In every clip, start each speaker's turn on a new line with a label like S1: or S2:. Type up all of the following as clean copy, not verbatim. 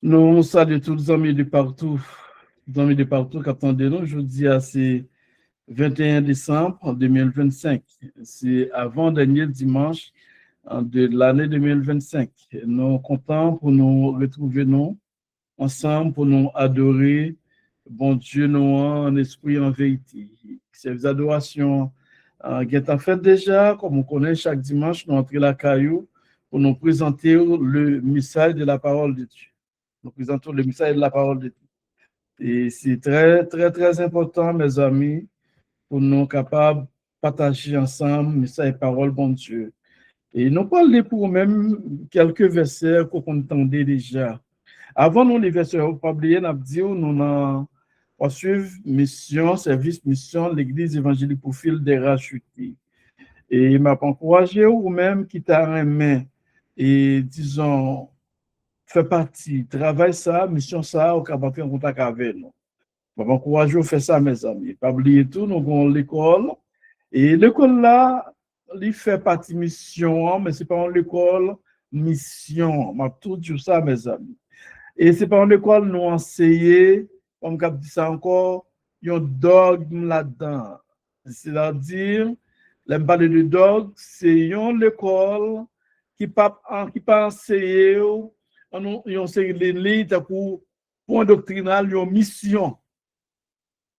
S1: Nous saluons tous les amis de partout qui attendent nous. Jeudi, c'est 21 décembre 2025. C'est avant-dernier dimanche de l'année 2025. Nous sommes contents pour nous retrouver nous, ensemble pour nous adorer, bon Dieu, nous en esprit, en vérité. Ces adorations qui est fait déjà, comme on connaît chaque dimanche, nous entrons la caillou pour nous présenter le message de la parole de Dieu. Nous présentons le message de la parole de Dieu. Et c'est très, très, très important, mes amis, pour nous capables de partager ensemble le message et parole, bon Dieu. Et nous parlons pour même quelques versets qu'on entendait déjà. Avant nous, les versets, vous ne pas oublier, nous avons dit, nous avons poursuivre mission, service, mission, l'Église évangélique pour fil des rachetés. Et il m'a encouragé, ou même qui t'a remis, et disons, fait partie, travail ça, mission ça, au capable faire contact avec nous. Je m'encourage à faire ça, mes amis. Pas oublier tout, nous avons l'école. Et l'école là, il fait partie mission, mais ce n'est pas l'école mission. Je tout dit ça, mes amis. Et ce n'est pas l'école nous enseigner, comme je dis ça encore, il y a un dogme là-dedans. C'est-à-dire, les parler de dogme, c'est une école qui pas enseigner, on enseigne les lignes pour point doctrinal, une mission.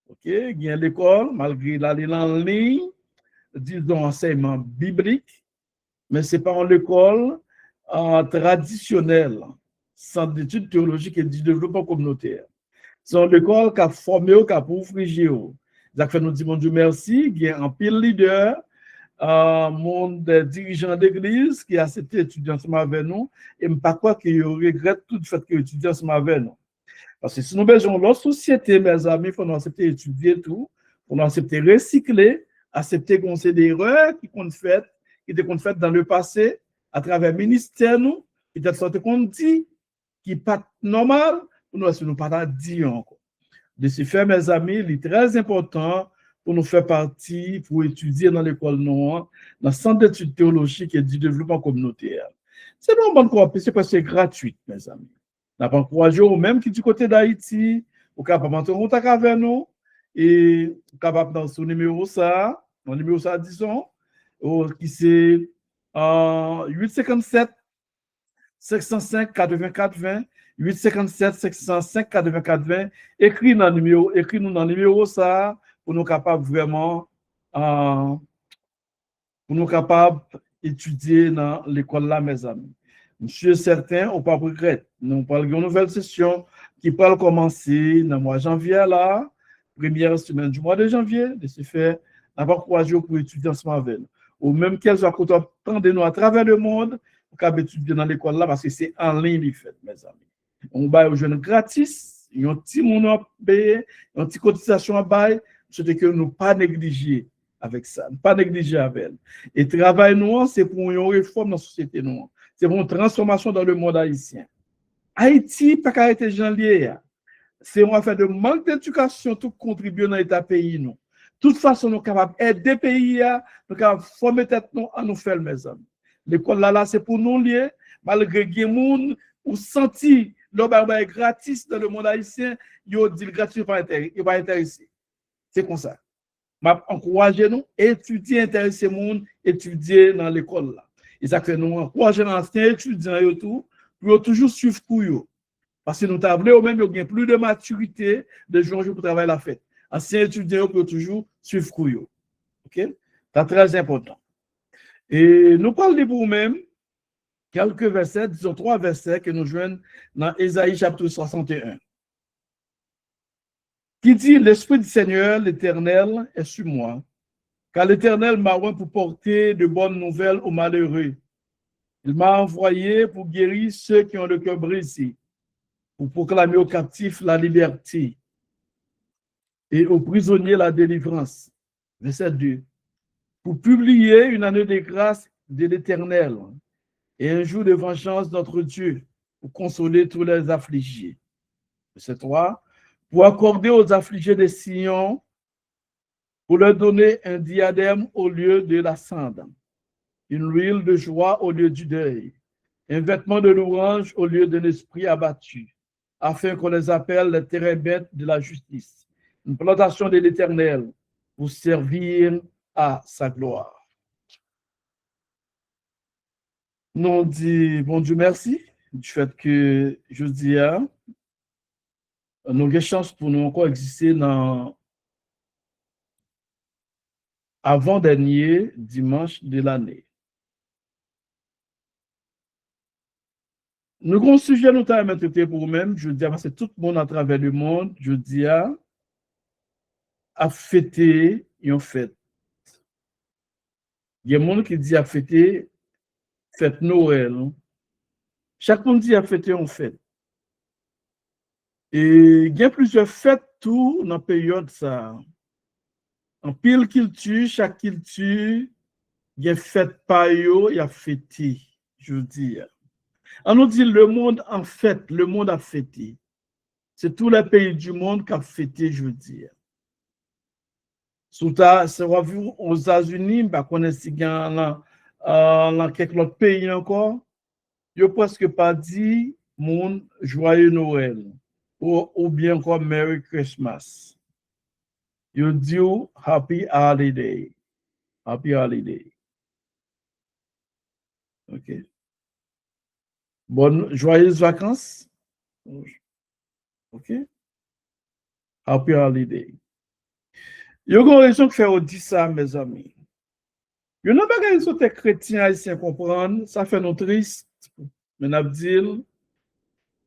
S1: OK, il y a l'école, malgré l'aller en ligne, disons enseignement biblique, mais ce n'est pas l'école traditionnelle, centre d'études théologiques et du développement communautaire. C'est l'école qui a formé, qui a ouvert. Ça fait nous dire, mon Dieu, merci, il y a un pile leader, monde dirigeant d'église qui a accepté étudier ensemble avec nous, et je ne pas quoi qu'il regrette tout le fait qu'il étudie ensemble avec nous. Parce que si nous besoin de notre société, mes amis, il faut accepter étudier tout, il faut accepter recycler, accepter qu'on sait des erreurs qui sont faites, dans le passé, à travers le ministère, nous, peut-être sorte qu'on dit, qui n'est pas normal, pour nous, si nous pas dire encore. De ce fait, mes amis, il est très important pour nous faire partie, pour étudier dans l'école noire, dans le centre d'études théologiques et du développement communautaire. C'est non bon quoi, c'est parce que c'est gratuit, mes amis. Nous avons encouragé au même qui du côté d'Haïti, au capable d'entrer en contact avec nous, et capable dans son numéro ça, disons, qui c'est 857 505 84 20, 857 505 84 20. Écris nous dans le numéro ça pour nous capables vraiment pour nous capables d'étudier dans l'école là, mes amis. Monsieur certain, on pas regret. Nous parlons d'une nouvelle session qui peut commencer dans le mois de janvier là, première semaine du mois de janvier, de ce fait, on va encourager pour étudier ensemble avec nous. Ou même qu'elles soient contentes de nous à travers le monde, pour étudier dans l'école là, parce que c'est en ligne, les fait, mes amis. On va aux jeunes gratis, il y a un petit monde à payer, une petite cotisation à bailler, c'est que nous pas négliger avec ça, pas négliger avec elle. Et travail noir, c'est pour une réforme dans la société noire. C'est pour une transformation dans le monde haïtien. Haïti, pas qu'à être janvier, c'est une affaire de manque d'éducation, tout contribuer dans l'État pays. Nous. De toute façon, nous sommes capables d'aider pays, nous sommes capables de former tête à nous faire, mes amis. L'école là, c'est pour nous lier, malgré que les gens ont senti l'obéissance est gratis dans le monde haïtien, ils ont dit gratuit, ils ne pas intéressé. C'est comme ça. Je encourage nous, étudier, intéresser les gens, étudier dans l'école là. Et ça fait nous encourager les anciens étudiants et tout, pour toujours suivre pour eux. Parce que nous avons même plus de maturité de jour en jour pour travailler la fête. Anciens étudiants pour toujours suivre pour eux. OK? C'est très important. Et nous parlons pour nous-mêmes quelques versets, disons 3 versets que nous joignons dans Ésaïe chapitre 61. Qui dit, l'Esprit du Seigneur, l'Éternel, est sur moi, car l'Éternel m'a oint pour porter de bonnes nouvelles aux malheureux. Il m'a envoyé pour guérir ceux qui ont le cœur brisé, pour proclamer aux captifs la liberté et aux prisonniers la délivrance. Verset 2. Pour publier une année de grâce de l'Éternel et un jour de vengeance de notre Dieu, pour consoler tous les affligés. Verset 3. Pour accorder aux affligés de Sion, pour leur donner un diadème au lieu de la cendre, une huile de joie au lieu du deuil, un vêtement de louange au lieu d'un esprit abattu, afin qu'on les appelle les térébintes de la justice, une plantation de l'Éternel pour servir à sa gloire. Nous disons, bon Dieu, merci du fait que je dis, nous avons chance pour nous encore exister dans avant-dernier dimanche de l'année. Nous avons un sujet nous avons traité pour nous-mêmes, je dis, parce que tout le monde à travers le monde, je dis, a fêté une fête. Il y a des gens qui disent à fêter fête Noël. Chaque monde dit à fêter une fête. Et il y a plusieurs fêtes tout dans la période ça. En pile qu'il tue, chaque qu'il tue, il y a fête par yo, il y a fêté, je veux dire. On nous dit le monde en fête, le monde a fêté. C'est tous les pays du monde qui ont fêté, je veux dire. Sous ta, c'est vu aux États-Unis, bah, qu'on est si dans quelques autres pays encore, il a presque pas dit mon joyeux Noël ou bien encore Merry Christmas. You do happy holiday. Happy holiday. OK. Bonne, joyeuses vacances. OK. Happy holiday. Il y a une raison que faire dit ça, mes amis. Il n'y a pas de raison que les chrétiens haïtiens comprennent. Ça fait nous triste. Mais Abdil,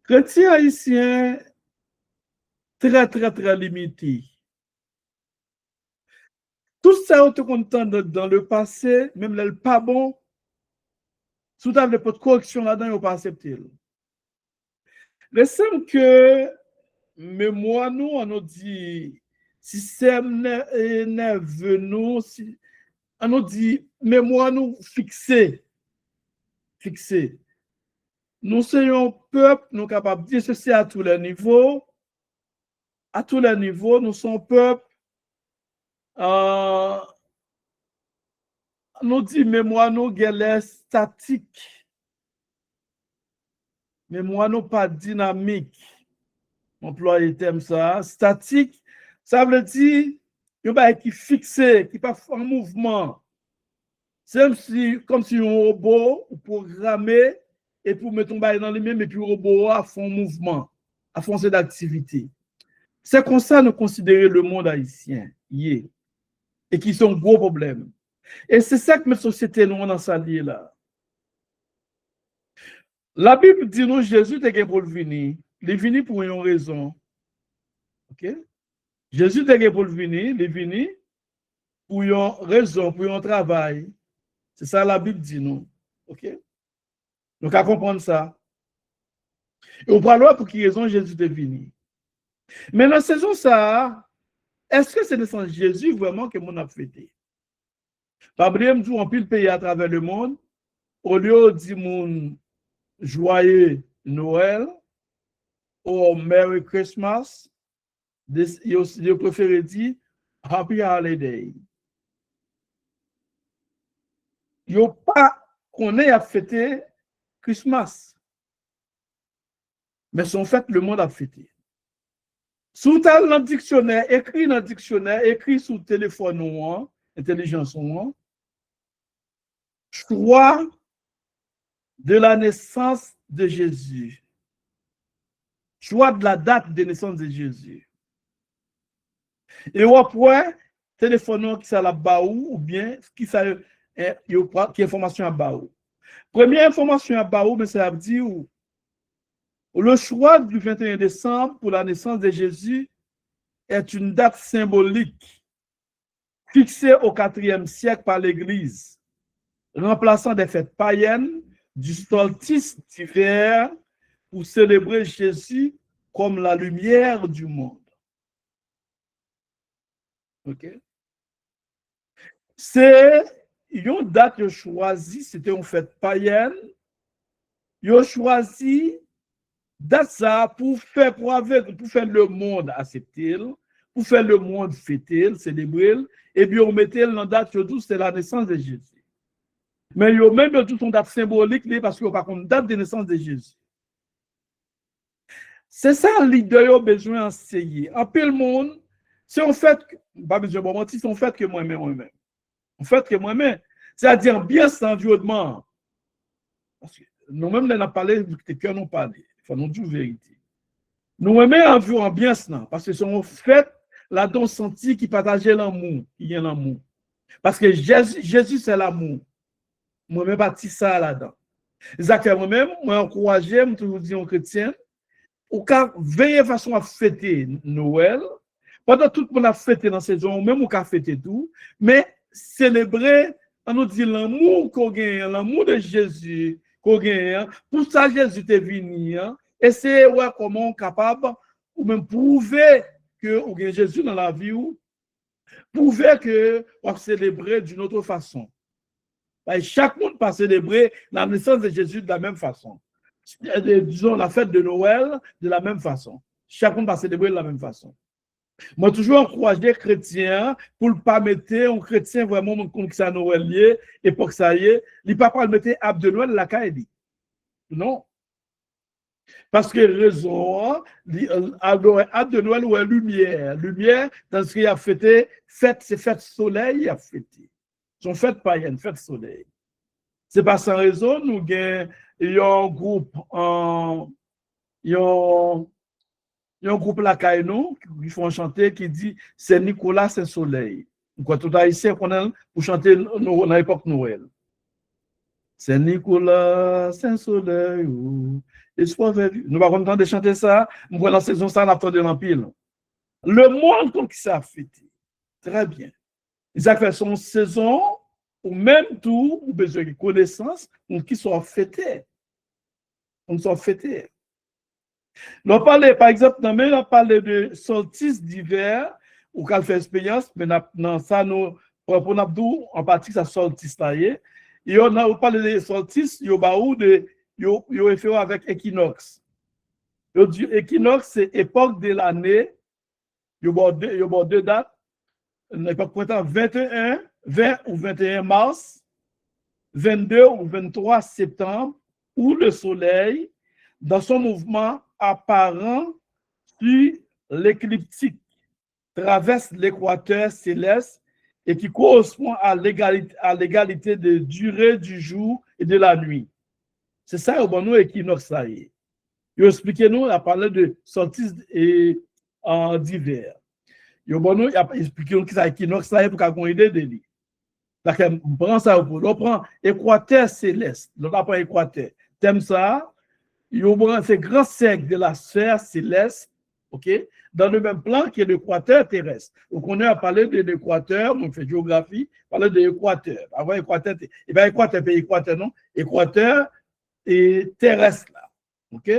S1: chrétiens haïtiens très, très, très limités. Tout ça, on te content dans le passé, même le pas bon, sous table de correction là-dedans, ils n'ont pas accepté. Le simple que, mémoire, nous, on nous dit, système nerveux, nous, on nous dit, mémoire, nous, fixé. Nous sommes un peuple, nous sommes capables de dire ceci à tous les niveaux. À tous les niveaux, nous sommes un peuple. Nous dit mémoire nous est statique. Mémoire nous pas dynamique. Emploie le terme ça. Statique, ça veut dire il pas qui fixé, qui pas en mouvement. C'est comme si un robot programmé et pour mettre ton bail dans les mêmes et puis le robot a fond mouvement, a fond d'activité. C'est comme ça nous considérer le monde haïtien, et qui sont gros problèmes. Et c'est ça que notre société nous dans sa liée là. La Bible dit nous Jésus est pour venir. Il est venu pour une raison. OK? Jésus est pour venir, il est venu pour une raison, pour un travail. C'est ça la Bible dit nous. OK? Donc à comprendre ça. Et on parle pour quelle raison Jésus est venu. Mais dans cette saison ça, est-ce que c'est le sens de Jésus vraiment que mon a fêté? Pas oublier me en pile pays à travers le monde, au lieu de dire mon joyeux Noël ou Merry Christmas, je préfère dire Happy Holiday. Yo pas qu'on ait à fêter Christmas. Mais en fait, le monde a fêté. Sous dans le dictionnaire, écrit dans le dictionnaire, écrit sous le téléphone, intelligence, choix de la naissance de Jésus. Choix de la date de naissance de Jésus. Et après, téléphone qui ça la baou ou bien qui ça qui information à baou. Première information à baou, mais ça veut dire le choix du 21 décembre pour la naissance de Jésus est une date symbolique fixée au IVe siècle par l'Église, remplaçant des fêtes païennes du solstice d'hiver pour célébrer Jésus comme la lumière du monde. OK? C'est une date choisie, c'était une fête païenne. Ils ont choisi date ça pour faire le monde accepter, pour faire le monde fêter, célébrer, et bien on mettait dans date tout c'est la naissance de Jésus. Mais ils ont même tout son date symbolique parce qu'il n'y a pas une date de naissance de Jésus. C'est ça, leader a besoin d'enseigner. En peu le monde, c'est en fait, pas besoin de mentir, c'est en fait que moi-même. En fait que moi-même, c'est-à-dire bien cet environnement. Parce que nous-mêmes, on a parlé, que cœurs nous parlé. Il faut nous dire la vérité. Nous-mêmes, environ bien cela, parce que c'est en fait là-dedans senti qui partageait l'amour, qui y a l'amour. Parce que Jésus c'est l'amour. Moi-même, parti ça là-dedans. Exactement, moi-même, moi, encouragé, je toujours dis aux chrétiens, ou qu'à veiller façon à fêter Noël, pendant tout le monde a fêté dans cette saison, même ou qu'à fêter tout, mais célébrer, on nous dit l'amour qu'on gagne, l'amour de Jésus qu'on gagne, pour ça Jésus est venu, et c'est ouais, comment on est capable, ou même prouver que on gagne Jésus dans la vie, ou prouver que on célébrer d'une autre façon. Chaque monde va célébrer la naissance de Jésus de la même façon. Disons la fête de Noël de la même façon. Chaque monde va célébrer de la même façon. Moi, toujours encouragé les chrétiens pour ne pas mettre un chrétien vraiment comme ça Noël lié, et pour que ça y est, il ne peut pas le mettre Ab de Noël la caille. Non. Parce que raison, Ab de Noël ou lumière. Lumière, dans ce qu'il a fêté, fête, c'est fête soleil, il a fêté. Son fête païenne, fête soleil. C'est pas sans raison, nous avons un groupe un groupe là qui font chanter qui dit c'est Nicolas Saint-Soleil. Quoi tout haïtien qu'on a pour chanter dans l'époque Noël. C'est Nicolas Saint-Soleil. Espoir vécu. Nous pas content de chanter ça, nous dans la saison ça on de l'empile. Le monde comme qui ça fêté. Très bien. Ils ont fait son saison ou même tout, ou besoin de connaissances, ou qui sont fêtés. On sont fêtés. On parle, par exemple, on parle de solstice d'hiver, ou qu'on fait expérience, mais dans ça, nous, pour nous, en partie, ça solstice là. Et on parle de solstice, il y a référé avec équinoxe. Équinoxe, c'est époque de l'année, il y a deux dates, l'époque printemps 20 ou 21 mars, 22 ou 23 septembre, où le soleil, dans son mouvement apparent sur l'écliptique, traverse l'équateur céleste et qui correspond à l'égalité de durée du jour et de la nuit. C'est ça, bon, nous, équinoxe, ça y est. Il expliqué nous, il a parlé de solstice d'hiver. Il a expliqué nous qui c'est équinoxe, ça y est, pour qu'on ait une idée de lui. On prend ça, on prend équateur céleste, on prend équateur. Thème ça, c'est grand cercle de la sphère céleste, ok, dans le même plan que l'équateur terrestre. Donc, on a parlé de l'équateur, on fait géographie, on parle de l'équateur. Avant équateur, et bien équateur, pays équateur, non, équateur et terrestre, là, ok.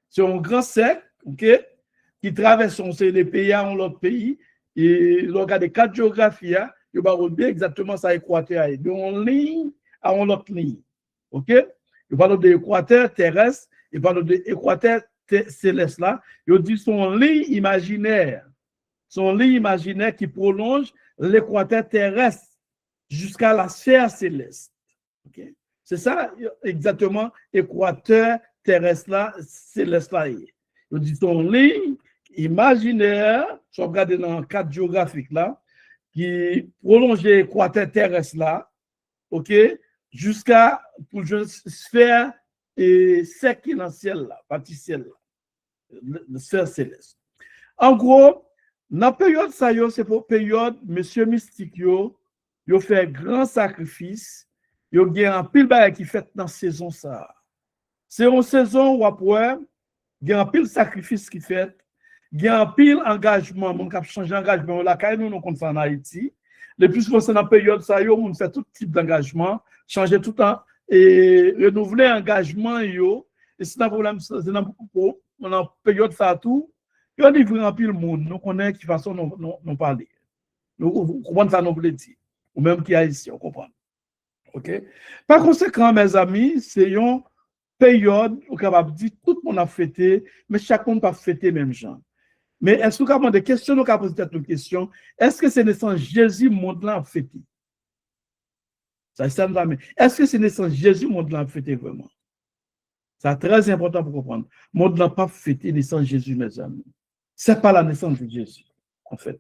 S1: C'est un grand cercle, ok, qui traverse les pays à l'autre pays, et on regarde les quatre géographies, il va bien exactement ça équateur, d'une ligne à une autre ligne, ok. Il parle de l'équateur terrestre, il parle de l'équateur céleste là, il dit son lit imaginaire qui prolonge l'équateur terrestre jusqu'à la sphère céleste. Okay? C'est ça exactement équateur terrestre là, céleste là. Il dit son lit imaginaire, je regarde dans le cadre géographique là, qui prolonge l'équateur terrestre là, ok, jusqu'à pour une sphère et sec qui est dans le ciel là, partie ciel là, le sphère céleste. En gros, dans la période ça, c'est pour période, monsieur mystique, yo fait grand sacrifice, yo gagne un pile bail qui fait dans saison ça. C'est une saison où après, il y a un pile sacrifice qui fait, il y a un pile engagement, mon cap changer engagement là quand nous comme ça en Haïti. Le plus souvent c'est dans la période ça, on fait tout type d'engagement, changer tout le temps et renouveler engagement yo. Et c'est un problème, c'est dans beaucoup on a période ça tout, il y a livré en pile monde, nous connaissons qui façon nous parler. Nous comprenons ça nous veut dire, ou même qui a ici, on comprend. OK? Par conséquent, mes amis, c'est une période où on va dire tout le monde a fêté, mais chacun n'a pas fêté même gens. Mais est-ce que vous avez des questions, nous avons posé une question, est-ce que c'est naissance Jésus monde là a fêté? Ça me va, mais est-ce que c'est naissance Jésus monde là a fêté vraiment? C'est très important pour comprendre. Le monde n'a pas fêté la naissance de Jésus, mes amis. Ce n'est pas la naissance de Jésus, en fait.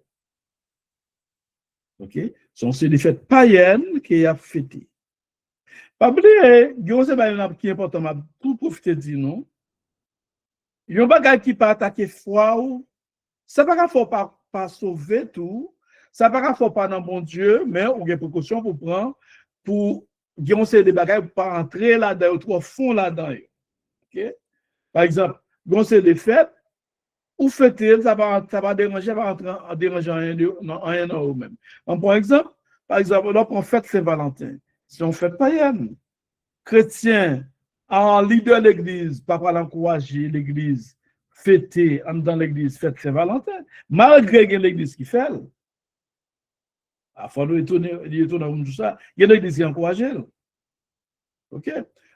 S1: OK? C'est des fêtes païennes qui a fêté. Pas oublier, il y a un qui est important pour profiter de nous. Il y a un bagage qui peut attaquer foi ou ça ne faut pas sauver tout. Ça ne faut pas dans bon Dieu, mais on a des précautions pour prendre pour dire des bagages pour pas entrer là-dedans ou trop fond là-dedans. Okay? Par exemple, on sait des fêtes ou fêter, ça va déranger, ça va entrer en dérangeant rien dans eux-mêmes. Par exemple, on fête Saint-Valentin. Si on fête païenne, chrétien, en leader de l'église, pas l'encourager l'église, fêter dans l'église, fête Saint-Valentin, malgré l'église qui fait. Il faut nous étonner tout ça. Il y a l'église qui encourage. OK?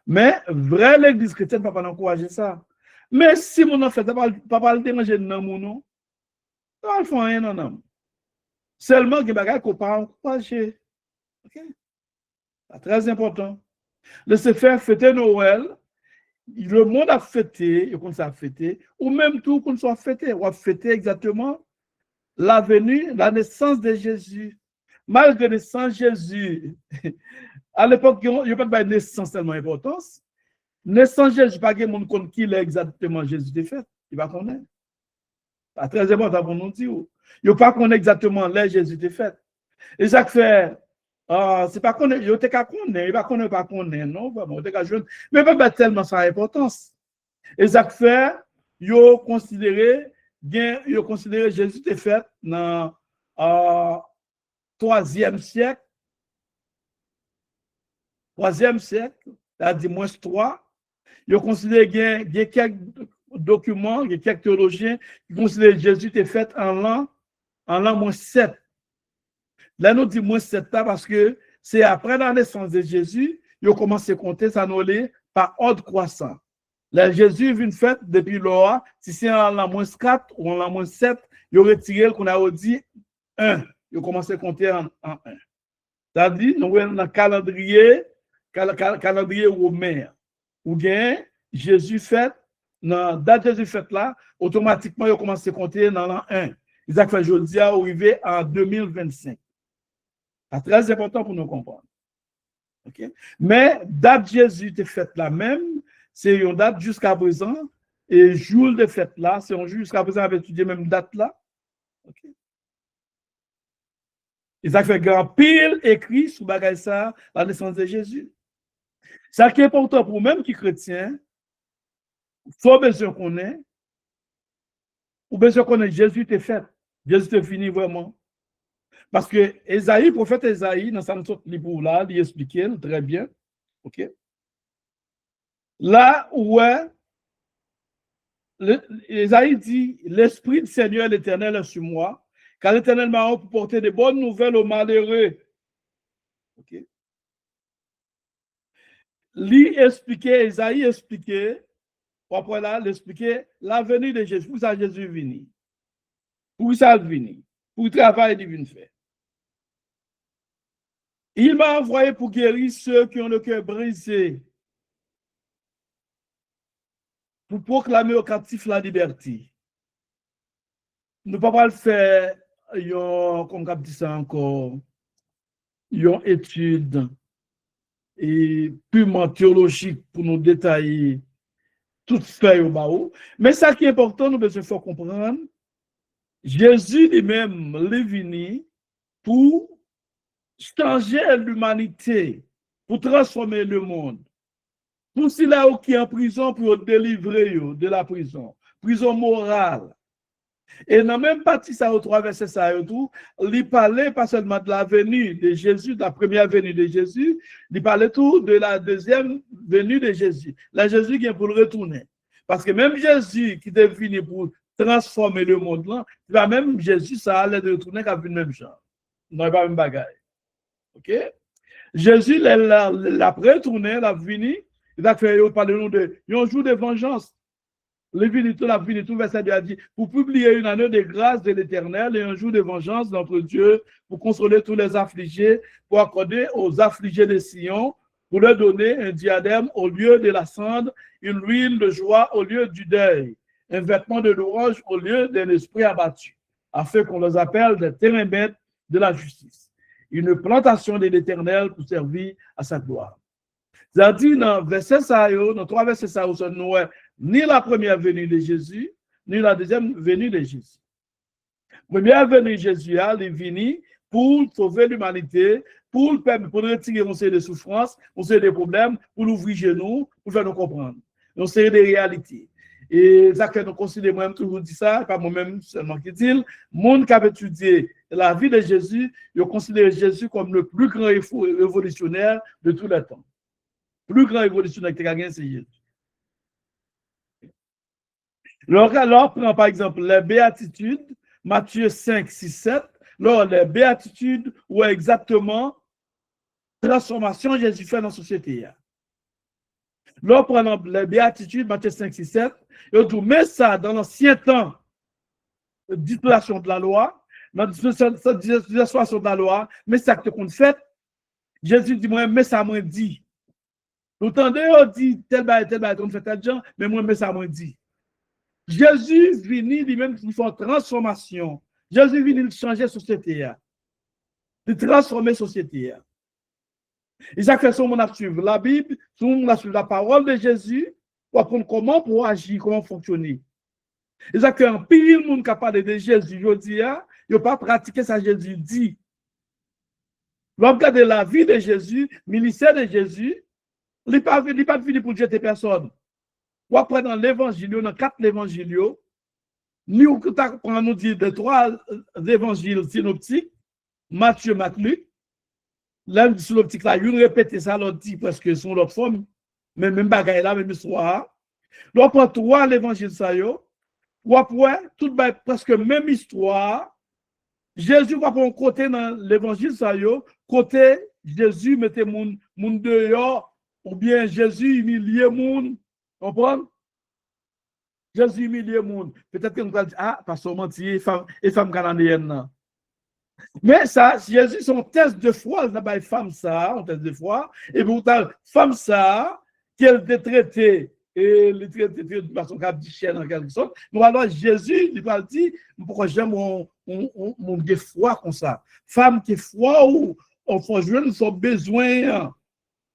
S1: Mais vrai l'église chrétienne ne peut pas encourager ça. Mais si mon enfant ne peut pas le déranger dans mon nom, ça ne fait rien dans l'homme. Seulement qu'il y a des bagages qu'on ne peut pas encourager. OK? C'est très important. Laissez faire fêter Noël. Le monde a fêté, il commence à fêter, ou même tout qu'on soit fêté. On va fêter exactement la venue, la naissance de Jésus. Malgré la naissance de Jésus, à l'époque, il n'y a pas de naissance tellement importance. Naissance de Jésus, pas de monde compte qui est exactement Jésus de fait. Il va connaître. C'est très important pour nous dire. Il n'y a pas connaître exactement les Jésus de fait. Et ça fait, c'est pas connaître, il y a qu'à connaître, il va connaître pas connaître, non, vraiment, il y a jeune, mais pas tellement ça importance. Et ça fait, il a considéré Jésus de fait dans 3e siècle, c'est-à-dire moins 3, il a considéré qu'il y a quelques documents, il y a quelques théologiens qui considèrent Jésus était fait en l'an moins 7. Là, nous disons moins 7 parce que c'est après la naissance de Jésus, il a commencé à compter ça par ordre croissant. Là, Jésus vient fait depuis là, si c'est en l'an moins 4 ou en l'an moins 7, il a retiré qu'on a dit 1. Il a commencé à compter en 1. C'est-à-dire, nous avons un calendrier romain. Ou bien, Jésus fait, dans la date de Jésus fait là, automatiquement, il a commencé à compter dans l'an 1. Isaac fait aujourd'hui arrivé en 2025. C'est très important pour nous comprendre. Okay? Mais date Jésus est faite la même, c'est une date jusqu'à présent, et jour de fête là, c'est un jour jusqu'à présent avec étudié même date là. Okay? Isaac fait grand pile écrit sous bagage ça, la naissance de Jésus. Ça qui est important pour même qui chrétien, il faut besoin qu'on ait, ou besoin qu'on ait Jésus est fait, Jésus est fini vraiment. Parce que Esaïe, prophète Esaïe, dans sa livre là, il explique très bien. OK? Là où Esaïe dit, l'Esprit du Seigneur l'Éternel est sur moi, car l'Éternel m'a envoyé pour porter des bonnes nouvelles aux malheureux. OK? Lui expliquait, Esaïe expliquait, après là, il expliquait la venue de Jésus. Pour ça, Jésus est venu. Pour ça, il est venu. Pour le travail divin fait. Il m'a envoyé pour guérir ceux qui ont le cœur brisé, pour proclamer aux captifs la liberté. Nous ne pouvons pas le faire, comme on dit ça encore, une étude et purement théologique pour nous détailler tout fait au bas. Mais ça qui est important, nous devons comprendre, Jésus lui-même est venu pour changer l'humanité, pour transformer le monde. Pour ceux-là qui sont en prison, pour délivrer de la prison morale. Et dans la même partie, ça, au 3 versets, ça, il parlait pas seulement de la venue de Jésus, de la première venue de Jésus, il parlait tout de la deuxième venue de Jésus. La Jésus qui est pour le retourner. Parce que même Jésus qui est venu pour transformer le monde, là, même Jésus, ça allait de retourner qu'à le même genre. Non, pas même bagaille. OK? Jésus, l'après retourné, il a venu, il a fait parler de un jour de vengeance. Le venu tout verset a dit, pour publier une année de grâce de l'Éternel et un jour de vengeance de notre Dieu, pour consoler tous les affligés, pour accorder aux affligés de Sion, pour leur donner un diadème au lieu de la cendre, une huile de joie au lieu du deuil, un vêtement de louange au lieu d'un esprit abattu, afin qu'on les appelle des terrains-bêtes de la justice, une plantation de l'Éternel pour servir à sa gloire. C'est-à-dire, dans verset ça, dans 3 versets ça, nous ni la première venue de Jésus, ni la deuxième venue de Jésus. Première venue de Jésus, il est venu pour sauver l'humanité, pour retirer une série de souffrances, une série de problèmes, pour l'ouvrir genoux, pour faire nous comprendre. Une série de réalités. Et ça que nous considérons, moi-même toujours dit ça, pas moi-même seulement qui dit, le monde qui a étudié la vie de Jésus, il considère Jésus comme le plus grand révolutionnaire de tous les temps. Le plus grand révolutionnaire qui a gagné, c'est Jésus. Alors, prend par exemple les béatitudes, Matthieu 5, 6, 7, alors les béatitudes ou exactement transformation Jésus fait dans la société. Là, par exemple, les béatitudes, Matthieu 5, 6, 7, il dit, mais ça, dans l'ancien temps, dispensation de la loi, dans la dispensation de la loi, mais ça que qu'on fait, Jésus dit, moi, mais ça m'a dit. Vous entendez, on dit, tel bail, on fait tel genre, mais moi, mais ça m'a dit. Jésus vient lui-même, il fait une transformation. Jésus vient changer la société. De transformer la société. Et ça fait son monde à suivre la Bible, son monde à suivre la parole de Jésus, pour apprendre comment pour agir, comment fonctionner. Et ça fait un pile monde capable de Jésus, je dis, il n'a pas pratiqué ça Jésus dit. L'homme regarde la vie de Jésus, le ministère de Jésus, il n'est pas venu pour jeter personne. Ou après dans l'évangile, dans 4 évangiles, nous nous dit de 3 évangiles synoptiques, Matthieu, Marc, Luc, l'un synoptique là, il répète ça, l'autre dit parce que sont l'autre forme, mais même bagaille là, même histoire. Nous prend 3 l'évangile ça yo, ou après tout presque même histoire. Jésus va prendre côté dans l'évangile ça yo, côté Jésus mettait moun dehors ou bien Jésus humiliait moun. Comprendre? Jésus humilié monde. Peut-être que nous allons dire, ah, parce qu'on mentit, et femme canadienne. Mais ça, Jésus, son test de foi, il n'a pas femme ça, un test de foi, et pourtant, femme ça, qu'elle était traitée, et le traité de façon cap de chaîne en quelque sorte. Donc alors, Jésus, il va dire, pourquoi j'aime mon foi comme ça. Femme qui est foi ou, on faut jouer son besoin.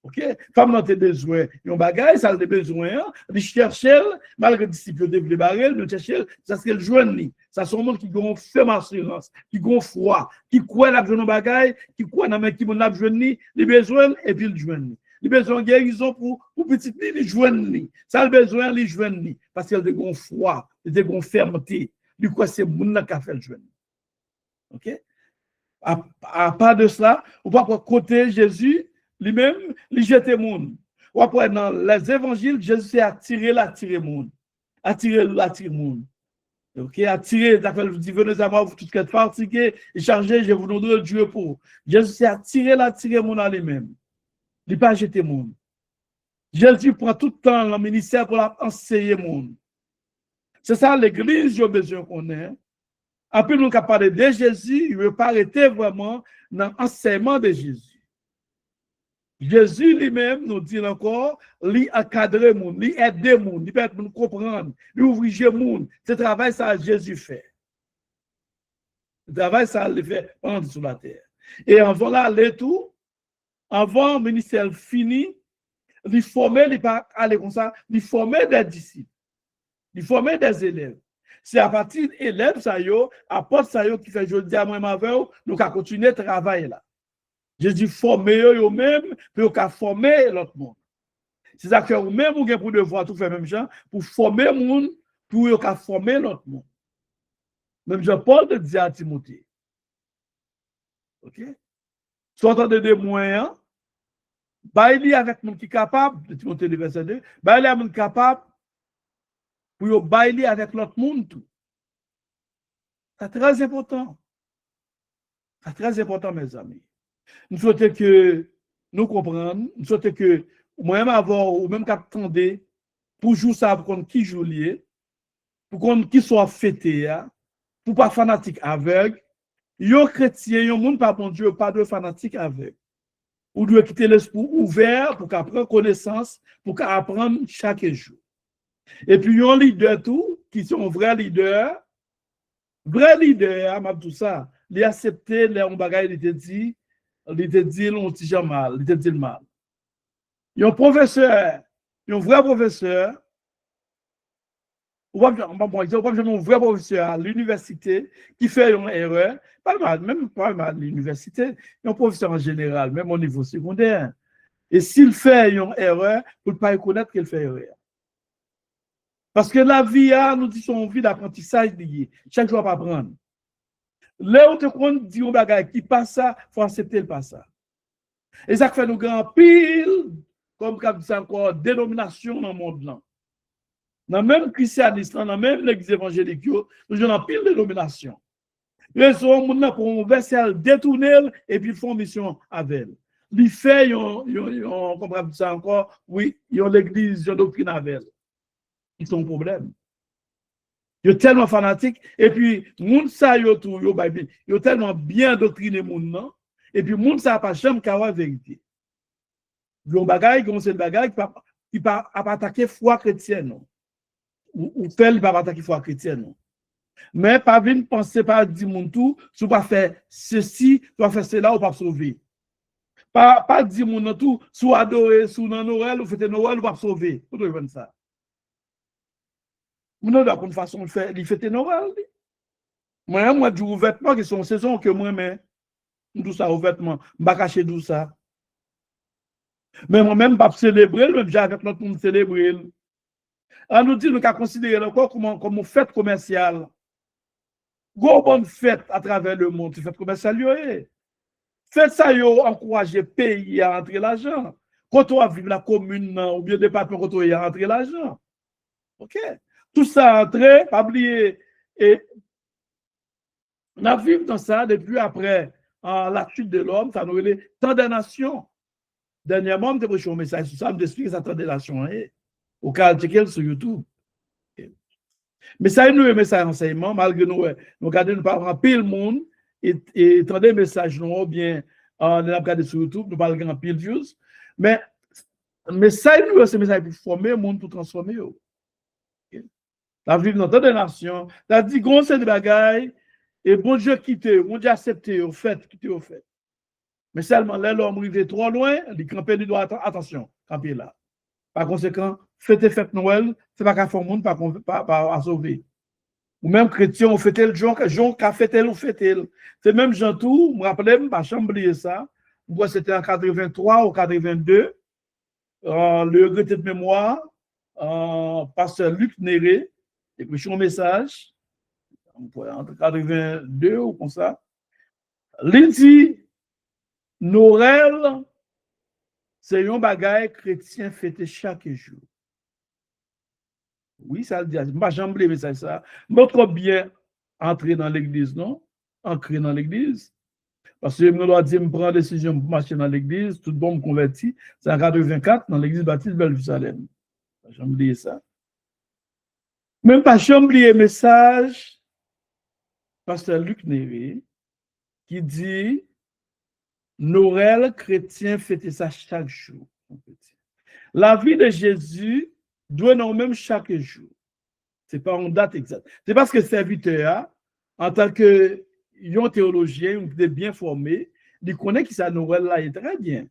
S1: OK? Femme n'a pas besoin. Il y a un bagage, ça a des besoins. Il cherche, malgré les disciples de barrel, il cherche, ça c'est le joindre. Ça c'est un monde qui a fait assurance, qui a froid, qui croit dans le bagage, qui croit dans le qui a besoin, les besoins, et puis le joindre. Les besoins de guérison pour petit li, les joindre. Ça le besoin, les joindre. Parce qu'il y a des grands froid, des grands fermeté. Du coup, c'est le monde qui a fait le joindre. OK? À part de cela, on va pas côté Jésus. Lui-même, il jette le monde. Ou après, dans les évangiles, Jésus s'est attiré le monde. Attiré le monde. Ok, attiré, il dit, venez à moi, vous tous qui êtes fatigués et chargés, je vous donnerai Dieu pour. Jésus s'est attiré le monde à lui-même. Il n'a pas jeté le monde. Jésus prend tout le temps le ministère pour enseigner le monde. C'est ça l'église, j'ai besoin qu'on ait. Après, nous avons parlé de Jésus, il ne veut pas arrêter vraiment dans l'enseignement de Jésus. Jésus lui-même nous dit encore, lui encadrer le monde, lui aider le monde, lui permettre de comprendre, lui ouvrir le monde. Ce travail, ça Jésus fait. Le travail, ça le fait pendant sur la terre. Et avant là, les tout, avant le ministère fini, il formait, il pas aller comme ça, il formait des disciples, il formait des élèves. C'est à partir des élèves, ça y est, apôtres, ça y est, qui fait, je dis à moi, nous allons continuer le travail là. Jésus forme eux-mêmes pour former l'autre monde. C'est ça que vous-même, vous avez pour devoir tout faire même gens, pour former le monde, pour former l'autre monde. Même Jean-Paul de dire à Timothée. OK? Soit de des moyens, bailler avec le monde qui est capable, de Timothée, verset 2, bailler avec le monde capable, pour bailler avec l'autre monde tout. C'est très important. C'est très important, mes amis. Nous souhaitons que nous comprenions, nous souhaitons que moi-même avoir, ou même qu'attendez, pour jouer ça, pour qu'on qui joue lié, pour qu'on qui soit fêté, pour pas fanatique aveugle. Yo chrétien, yo monde pas bon Dieu, pas de fanatique aveugle. Ou doit quitter l'esprit ouvert pour qu'apprendre connaissance, pour qu'apprendre chaque jour. Et puis, il y a un leader tout, qui sont vrai leader, m'a tout ça, il a accepté, les bagages, il était dit, on dit mal, il était dit mal. Il y a un professeur, il y a un vrai professeur, un vrai professeur à l'université qui fait une erreur, pas mal, même pas mal à l'université, il y a un professeur en général, même au niveau secondaire. Et s'il fait une erreur, vous ne pouvez pas reconnaître qu'il fait erreur. Parce que la vie, nous dit son vie d'apprentissage lié. Chaque jour, on va apprendre. Là où tu dis un bagage qui passe ça, il faut accepter le passe ça. Et ça fait nous grand pile, comme dit encore, dénomination dans le monde là. Dans le même christianisme, dans le même l'église évangélique, nous avons pile de dénomination. Les gens pour verser détourner et puis font mission avec elle. Les faits, on comprend ça encore, oui, ils ont l'église, ils ont doctrine avec elle. Ils sont un problème. Ils sont tellement fanatiques, et puis, moun sa yo tout, yo tellement bien doctriné moun nan, et puis moun sa pas jamais kawa vérité. Yon bagay, yon c'est le bagay qui pas attaquer foi chrétienne, non. Ou tel pas attaquer foi chrétienne, non. Mais pas venir penser, pas dire moun tout, si vous pas faire ceci, tu vas faire cela, ou pas sauver. Pas dire moun tout, sous adorer, sous nan Noël, ou fêter Noël, ou pas sauver. Vous devez faire ça. Nous avons une façon de faire, il fait Noël. Moi, du vêtement qui sont saison que moi, mais tout ça, au vêtement, je ne vais pas cacher tout ça. Mais moi-même, je ne vais pas célébrer, même j'ai avec notre monde célébrer. On nous dit, nous avons considéré encore comme une fête commerciale. Une bonne fête à travers le monde, une fête commerciale. Faites ça, encourager le pays à entrer l'argent. Quand on vit la commune, ou bien le département, quand on y a entrer l'argent. OK? Tout ça entré, pas oublier. Et on a vécu dans ça depuis après la chute de l'homme, ça nous est tant des nations. Dernièrement, je prêché un message sur ça, je m'explique ça tant des nations. Au cas de checker sur YouTube. Mais ça, nous, un message enseignement, malgré nous, nous regardons, nous parlons pile monde, et tant des messages, nous, bien, nous regardons sur YouTube, nous parlons en pile views. Mais ça, nous, c'est un message pour former le monde, pour transformer. La vie dans tant des nations, la dit, gros, c'est des bagailles, et bon Dieu quitte, bon Dieu accepte, au fait, quitte au fait. Mais seulement là, l'homme arrive trop loin, il campe, il doit attention, camper là. Par conséquent, fête Noël, c'est pas qu'à faire monde, pas à sauver. Ou même chrétien, on fête le jour qu'a fêté ou fêté. C'est même Jean tout, je me rappelle, je n'ai jamais oublié ça. Moi, c'était en 83 ou 82, le regretté de mémoire, pasteur Luc Néré, écrit un message, entre 82 ou comme ça. Il dit, Noël, c'est un bagage chrétien fêté chaque jour. Oui, ça le dit. Je n'ai jamais oublié ça. Notre bien entrer dans l'église, non? Entrer dans l'église. Parce que je dois dire, je prends la décision pour marcher dans l'église, tout bon me converti. C'est en 84 dans l'église baptiste Belle-Jérusalem. Je n'ai jamais oublié ça. Même pas jamais oublié le message, pasteur Luc Néré, qui dit, Noël chrétien fêter ça chaque jour. La vie de Jésus doit nous même chaque jour. Ce n'est pas une date exacte. C'est parce que serviteur, en tant que théologien, bien formé, il connaît qui ça Noël là est très bien.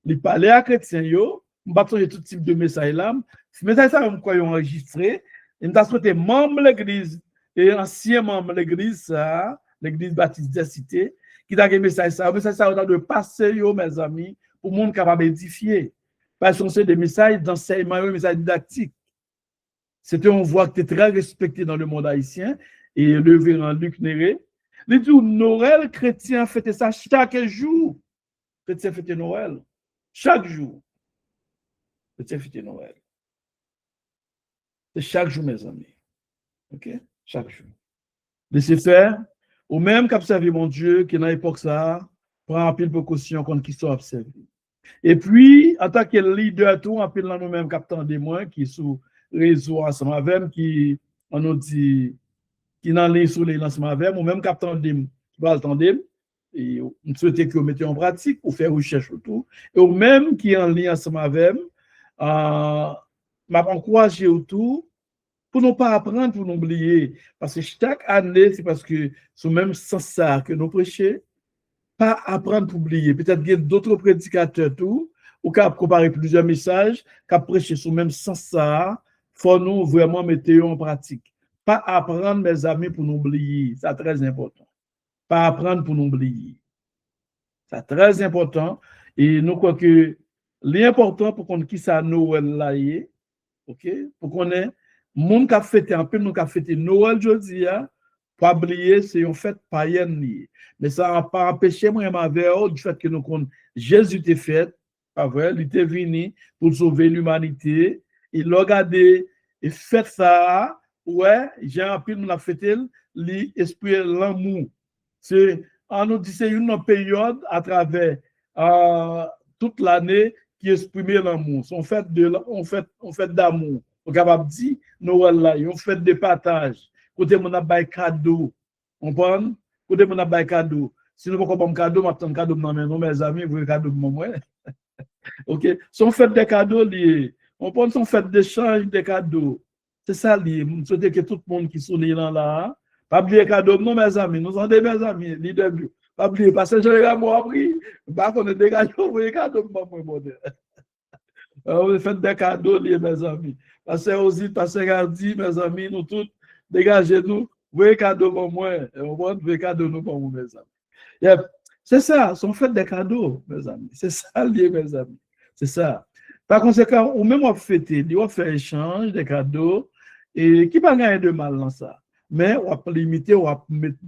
S1: Il parle à chrétien, il va tout type de message là. Ce message ça, on croit enregistré. Il m'a souhaité membre de l'église et ancien membre de l'église, l'église baptiste des cités, qui a un message ça. Le message ça, on a de passer, mes amis, pour le monde capable d'édifier. Parce que c'est des messages d'enseignement, des messages didactiques. C'était une voix qui était très respectée dans le monde haïtien. Et le révérend Luc Néré, il dit Noël chrétien fête ça chaque jour. Chrétien fête Noël. Chaque jour. Chrétien fête Noël. C'est chaque jour, mes amis. OK? Chaque jour. Laissez faire. Ou même qu'observer mon Dieu, qui dans l'époque ça, prend un pile de précaution contre qui soit observé. Et puis, en tant que leader, tout, en pile dans nous-mêmes, captant des mois, qui sous réseau ensemble avec, qui, on nous dit, qui dans les sous les lancements avec, ou même captant des qui va attendre, et on souhaite que vous mettez en pratique pour faire recherche autour. Et au même qui est en lien ensemble avec m'a encouragé autour pour ne pas apprendre, pour n'oublier. Parce que chaque année, c'est parce que c'est même sans ça que nous prêchons, pas apprendre pour oublier. Peut-être qu'il y a d'autres prédicateurs tout, ou qui comparer plusieurs messages, qui prêché sur même sans ça, il faut nous vraiment mettre en pratique. Pas apprendre, mes amis, pour n'oublier. C'est très important. Pas apprendre pour n'oublier. C'est très important. Et nous croyons que l'important pour qu'on qui ça Noël là est, ok, pour qu'on ait monde qui a fêté un peu, nous qui a fêté Noël jeudi, pas oublier, c'est une fête païenne. Mais ça n'a pas empêché moi du fait que nous connaissons Jésus était fait, pas vrai, il était venu pour sauver l'humanité, il a regardé et fait ça, ouais, j'ai un peu nous l'a fêté, l'esprit l'amour. C'est on nous dit c'est une période à travers toute l'année qui exprime l'amour. On fait d'amour. On est capable de dire Noël là, on fait de partage. Côté mon a bail cadeau. On comprend? Côté mon a bail cadeau. Si nous ne pouvons pas cadeau, m'attend cadeau dans mes amis, vous cadeau pour moi. OK, son fait des cadeaux liés. On prend son fait d'échange des cadeaux. C'est ça lié. Je souhaite que tout le monde qui sont là, pas oublier cadeau, non mes amis, nous sommes des mes amis, leader. Pas oublier, parce que j'ai moi appris, pas qu'on est des cadeaux, vous cadeaux pour moi. On fait des cadeaux liés mes amis. Parce que aussi, parce que Gardi, mes amis, nous tous, dégagez-nous, vous cadeaux pour moi, on va vous cadeaux nous pour vous mes amis. Yep. C'est ça, sont fait des cadeaux, mes amis. C'est ça lié, mes amis. C'est ça. Par conséquent, ou même on fêter, on fait échange des cadeaux, et qui pas gagner de mal dans ça. Mais on va limiter, on va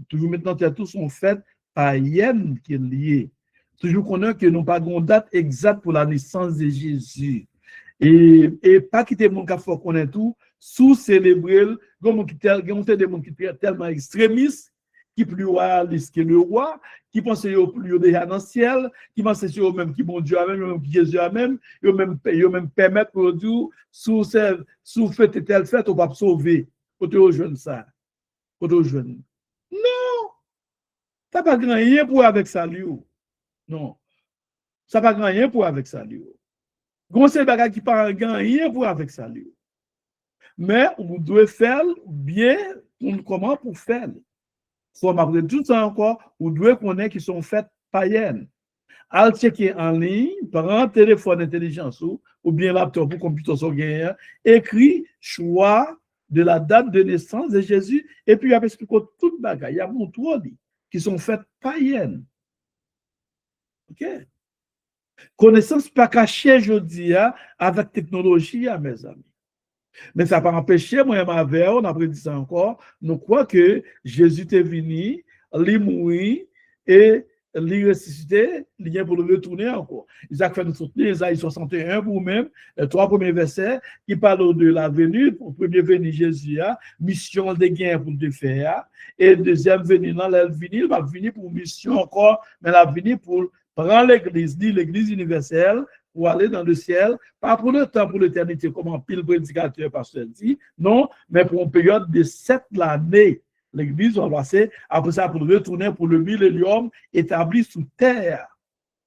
S1: toujours mettre dans tête tout son fait païenne qui est lié. Toujours connaître que nous pas une date exacte pour la naissance de Jésus. Et pas quitter mon café qu'on est tout, sous-célébrer, comme des gens qui sont tellement extrémistes, qui plus royaliste que le roi, qui pense au plus déjà dans le ciel, qui pense au même qui bon Dieu a même, qui Jésus a même, ils même permettre pour dire sous fête telle fête on va sauver. Côté aux jeunes ça. Côté aux jeunes. Non, ça pas grand rien pour avec ça lui. Non. Ça pas grand rien pour avec ça lui. Conseil bagage qui pas grand rien pour avec ça lui. Mais on doit faire bien comment pour faire. Soit après tout ça encore, vous devez connaître qui sont faites païennes. Al checker en ligne, prend téléphone intelligent ou bien laptop ou computer sur gagnant, écrit choix de la date de naissance de Jésus et puis il y a toute bagaille, il y a mon trois qui sont faites païennes. OK? Connaissance pas cachée je dis avec technologie mes amis. Mais ça n'a pas empêché, moi, on a dit ça encore, nous croyons que Jésus est venu, il mourit et il ressuscité, il vient pour le retourner encore. Isaac fait nous soutenir, Isaïe 61 pour même, les trois premiers versets qui parlent de la venue, pour premier venue Jésus, mission de gain pour le faire, et deuxième venue, non, il va venir pour mission encore, mais il va venir pour prendre l'église universelle, pour aller dans le ciel, pas pour le temps, pour l'éternité, comme un pile prédicateur pasteur dit, non, mais pour une période de 7 années. L'église va passer, après ça, pour retourner pour le millénium établi sous terre.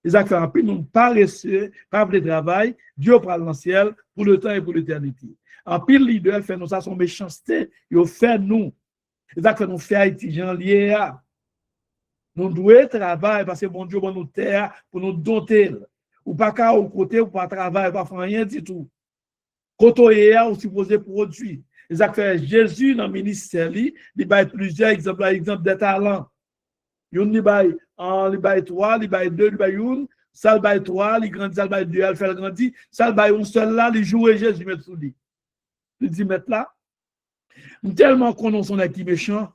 S1: Les acteurs en pile, non paresseux, pas de travail, Dieu prend dans le ciel pour le temps et pour l'éternité. En pile, leader fait nous ça, son méchanceté, il fait nous. Les acteurs nous fait étudiants liés à. Nous devons travailler parce que bon Dieu va nous terre pour nous doter. Ou pas qu'à au côté, ou pas travailler, pas faire rien du tout. Quand on est là, on supposé produire. Les acteurs Jésus dans le ministère, il y a plusieurs exemples, exemple des talents. Il y a 3, il y a 2, il y a 1, ça il y a 3, il grandit, ça il y a 2, il fait grandir, ça il y a un seul là, il joue et Jésus met sous lui. Il dit, mettre là, tellement qu'on a son acquis méchant,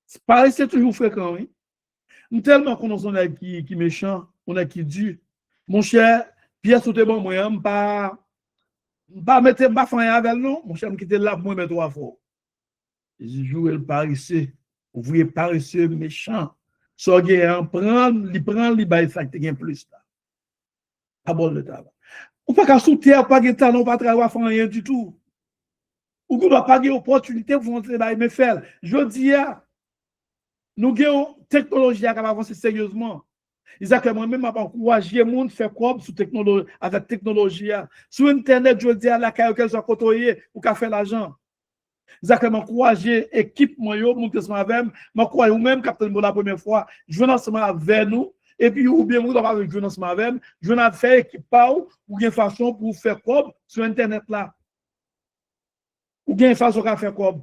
S1: c'est toujours fréquent, oui. Tellement qu'on a son acquis méchant, on a qui dur. Mon cher, pièce ou te bon, moi, pas mettre ma fin avec nous, mon cher, me quitter là pour moi mettre 3 fois. Je joue le paresseux, vous voyez paresseux méchant. So gen prend, li bay ça qui gagne plus là. Pas bon le travail. Ou pas qu'à sous terre pas gen talent pas travailler faire rien du tout. Ou qu'on doit pas gen opportunité pour entrer dans me faire. Je dis Nous avons une technologie qui va avancer sérieusement. Exactement, même avant encourager les gens à faire quoi sur technologie, avec technologie. Sur Internet, je dis à la caille qu'elle soit côtoyée pour qu'elle fasse l'argent. Exactement, encourager l'équipe, moi, monter ensemble avec moi, ou même capitaine pour la première fois, je viens ensemble avec nous, et puis, ou bien, vous avez joué ensemble avec je viens faire équipe ou bien façon pour faire quoi sur Internet là. Ou bien façon pour faire quoi.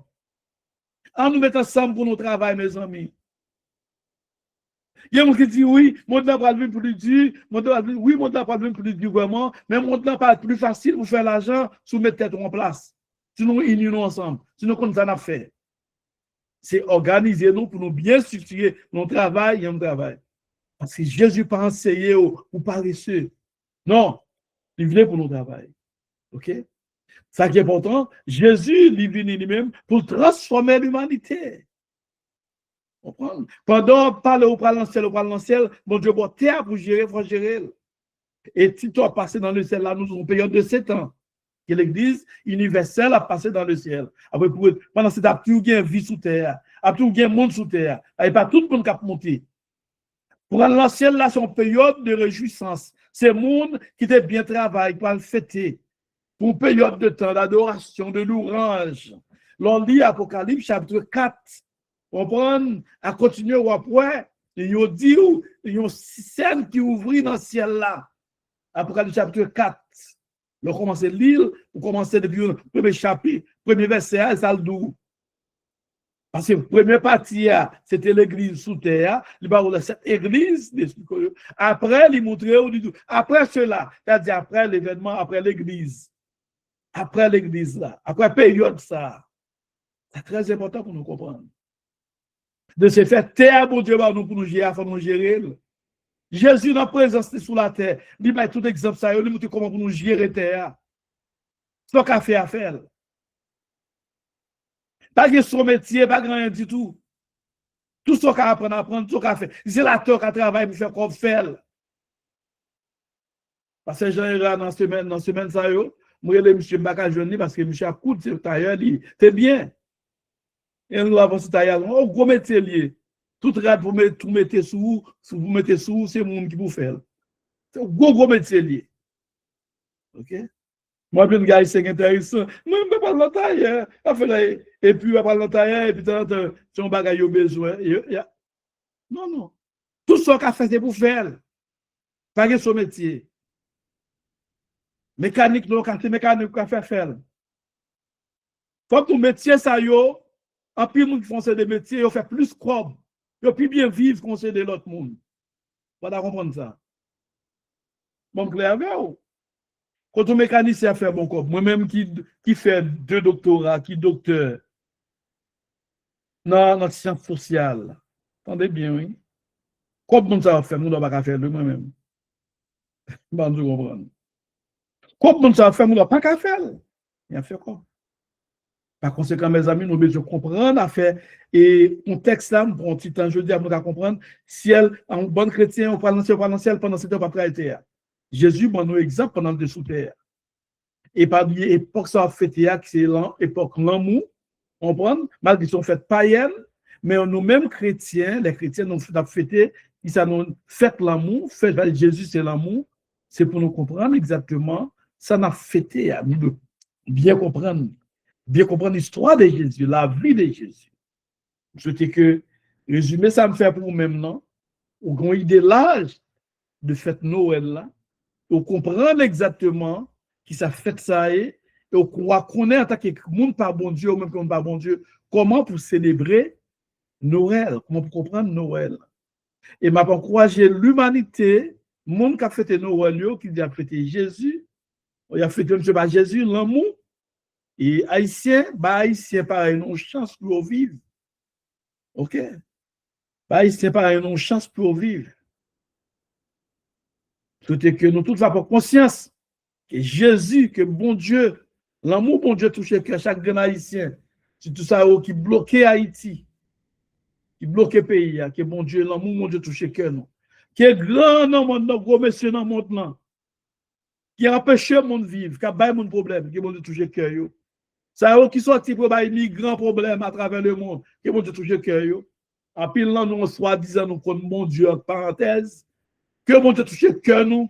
S1: En nous mettant ensemble pour nos travail, mes amis. Il y a des gens qui disent oui, mon temps va venir plus dur, oui, mon temps va venir plus dur vraiment, mais mon temps va être plus facile pour faire l'argent, sous mettre tête en place. Si nous unissons ensemble, si nous comptons ça faire. C'est organiser nous pour nous bien structurer notre travail et notre travail. Parce que Jésus pas enseigné ou paresseux. Non, il venait pour notre travail. OK? Ça qui est important, Jésus, il vient lui-même pour transformer l'humanité. Pendant parler au dans le ciel, mon Dieu, bon terre pour gérer, il faut gérer. Et si tu as passé dans le ciel, là, nous avons une période de 7 ans. Que l'Église universelle a passé dans le ciel. Après, pendant cette étape, tu as une vie sous terre, après, tu as un monde sous terre. Et pas tout le monde qui a monté. Pour aller dans le ciel, là, c'est une période de réjouissance. C'est le monde qui était bien travaillé, qui va le fêter. Pour une période de temps, d'adoration, de louange. L'on lit Apocalypse chapitre 4. On prend à continuer ou après, il y a dit, il y a une scène qui ouvrit dans le ciel là. Apocalypse chapitre 4. On commence à lire, on commence depuis le premier chapitre, premier verset, ça le doux. Parce que la première partie, c'était l'église sous terre. Il parle de cette église. Après, il montre, après cela, c'est-à-dire après l'événement, après l'église. Après l'église là, après la période ça. C'est très important pour nous comprendre. De se faire terre, mon Dieu, nous pour nous gérer, pour nous gérer. Jésus, dans la présence sous la terre, il m'a tout exemple ça, il montre comment pour nous gérer la terre. C'est ce qu'on fait à faire. Pas de son métier, pas grand rien du tout. Tout ce qu'on apprend, tout ce qu'on fait. C'est la tour qui travaille pour faire comme faire. Parce que j'ai dans semaine, ça, moi, je suis Mbaka jeune parce que monsieur a coûté ce tailleur, c'est bien. Et nous avons ce tailleur, un gros métier lié. Tout rade pour tout mettre sous, vous mettez sous, c'est le monde qui vous fait. C'est un gros métier lié. OK? Moi, bien, gars, c'est intéressant. Moi, je ne peux pas le tailleur. Et puis, après le tailleur, et puis, c'est un bagage au besoin. Non, non. Tout ce qu'on a fait, c'est pour faire. Pas son métier. Mécanique, non, quand c'est mécanique, qu'on fait faire. Faut que ton métier, ça y est, en plus, nous qui font des métiers, ils font plus croire. Ils plus bien vivre qu'on sait de l'autre monde. Vous allez comprendre ça. Bon, clair avec vous. Quand on mécanicien fait bon corps, moi-même qui fait 2 doctorats, qui docteur dans la science sociale. Attendez bien, oui. Comment ça va faire? Nous ne pouvons pas faire de moi-même. Bon, je comprends. Comment ça va faire? Nous ne pouvons pas faire. Il a fait quoi? Par conséquent, mes amis, nous devons comprendre à faire. Et contexte là, pour un petit temps, je dis à nous comprendre, si elle, en bon chrétien, on parle dans le ciel pendant cette époque de Jésus, bon, nous exemple pendant le sous terre. Et par l'époque, ça a fait c'est l'époque l'amour, on prend, malgré qu'ils sont faites païennes, mais nous-mêmes chrétiens, les chrétiens, nous avons fêté, ils ont fait l'amour, fait Jésus, c'est l'amour, c'est pour nous comprendre exactement, ça n'a fêté, à nous bien comprendre l'histoire de Jésus, la vie de Jésus. Je dis que, résumer, ça me fait pour vous-même, non? Ou qu'on ait idée l'âge de fête Noël là, ou comprendre exactement qui ça fait ça et on connaît en tant que monde par bon Dieu ou même comme par bon Dieu, comment pour célébrer Noël, comment pour comprendre Noël. Et m'a encouragé l'humanité, le monde qui a fêté Noël, qui a fêté Jésus, il a fêté Jésus, l'amour, et Haïtien, Haïtien pareil, une chance pour vivre. OK? Haïtien pareil, une chance pour vivre. C'était que nous tous avons conscience que Jésus, que bon Dieu, l'amour bon Dieu touche chaque grand Haïtien, c'est tout ça qui bloquait Haïti, qui bloquait le pays, que bon Dieu, l'amour bon Dieu touche cœur nous. Qui est grand dans le monde, gros monsieur dans le monde, qui empêche le monde de vivre, qui a pas de problème, qui bon Dieu touche cœur. Ça qui sorti pour des grands problèmes à travers le monde, qui bon Dieu touche cœur. En pile, là, nous, soi-disant, nous connaissons mon Dieu, en parenthèse, que mon Dieu touche que nous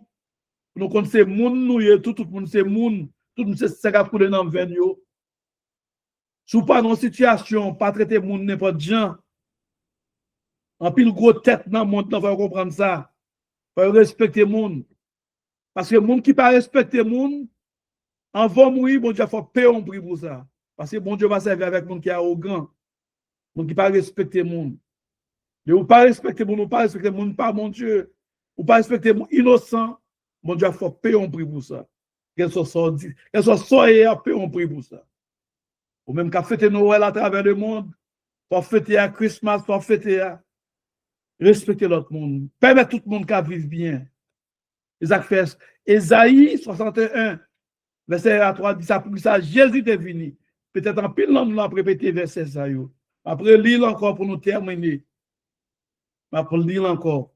S1: connaissons moun, nous, tout le monde, c'est moun, tout le monde, c'est ça qui a coulé dans le vin, yo. Sous pas dans situation, pas traiter moun n'importe gens. En pile, gros tête dans le monde, il faut comprendre ça. Il faut respecter moun. Parce que moun qui pas respecter moun, en va mourir, bon Dieu, il faut payer un prix pour ça. Parce que bon Dieu va servir avec moun qui est arrogant, moun qui pas respecter moun. Mais ou pas respecter moun, ou pas respecter moun, pas mon Dieu. Ou pas respecter moun innocent, mon Dieu, il faut payer un prix pour ça. Qu'elle soit sortie, qu'elle soit soyée à payer un prix pour ça. Ou même qu'à fêter Noël à travers le monde, pour fêter à Christmas, pour fêter à respecter l'autre monde. Permettre tout le monde qu'à vivre bien. Ésaïe 61, verset 3, dit ça pour ça, Jésus est venu. Peut-être en pile, nous l'avons répété verset ça. Après, lire encore pour nous terminer. Après, lire encore.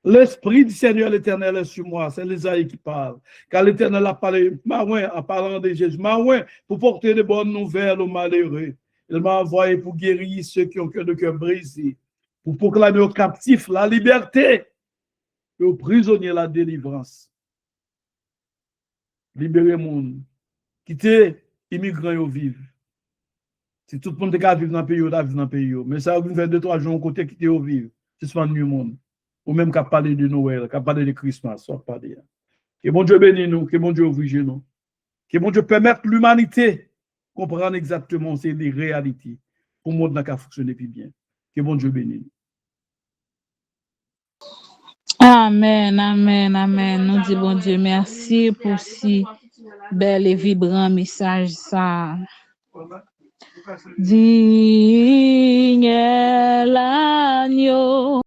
S1: L'Esprit du Seigneur l'Éternel est sur moi. C'est l'Ésaïe qui parle. Car l'Éternel a parlé, en parlant de Jésus, pour porter de bonnes nouvelles aux malheureux. Il m'a envoyé pour guérir ceux qui ont le cœur brisé, pour proclamer aux captifs la liberté et aux prisonniers la délivrance. Libérer le monde. Quitter immigrants au vivre. Si tout le monde est vivre dans le pays, il va vivre dans le pays. Mais ça va faire 2-3 jours côté quitter au vivre. C'est ce le monde. Ou même qu'à parler de Noël, qu'à parler de Christmas, soit pas dire. Que bon Dieu bénisse nous, que bon Dieu ouvre nous. Que bon Dieu permette l'humanité comprendre exactement ces réalités pour le monde n'a qu'à fonctionner plus bien. Que bon Dieu bénisse nous.
S2: Amen, amen, amen. Nous disons bon Dieu merci pour si bel et vibrant message ça. Digne l'agneau.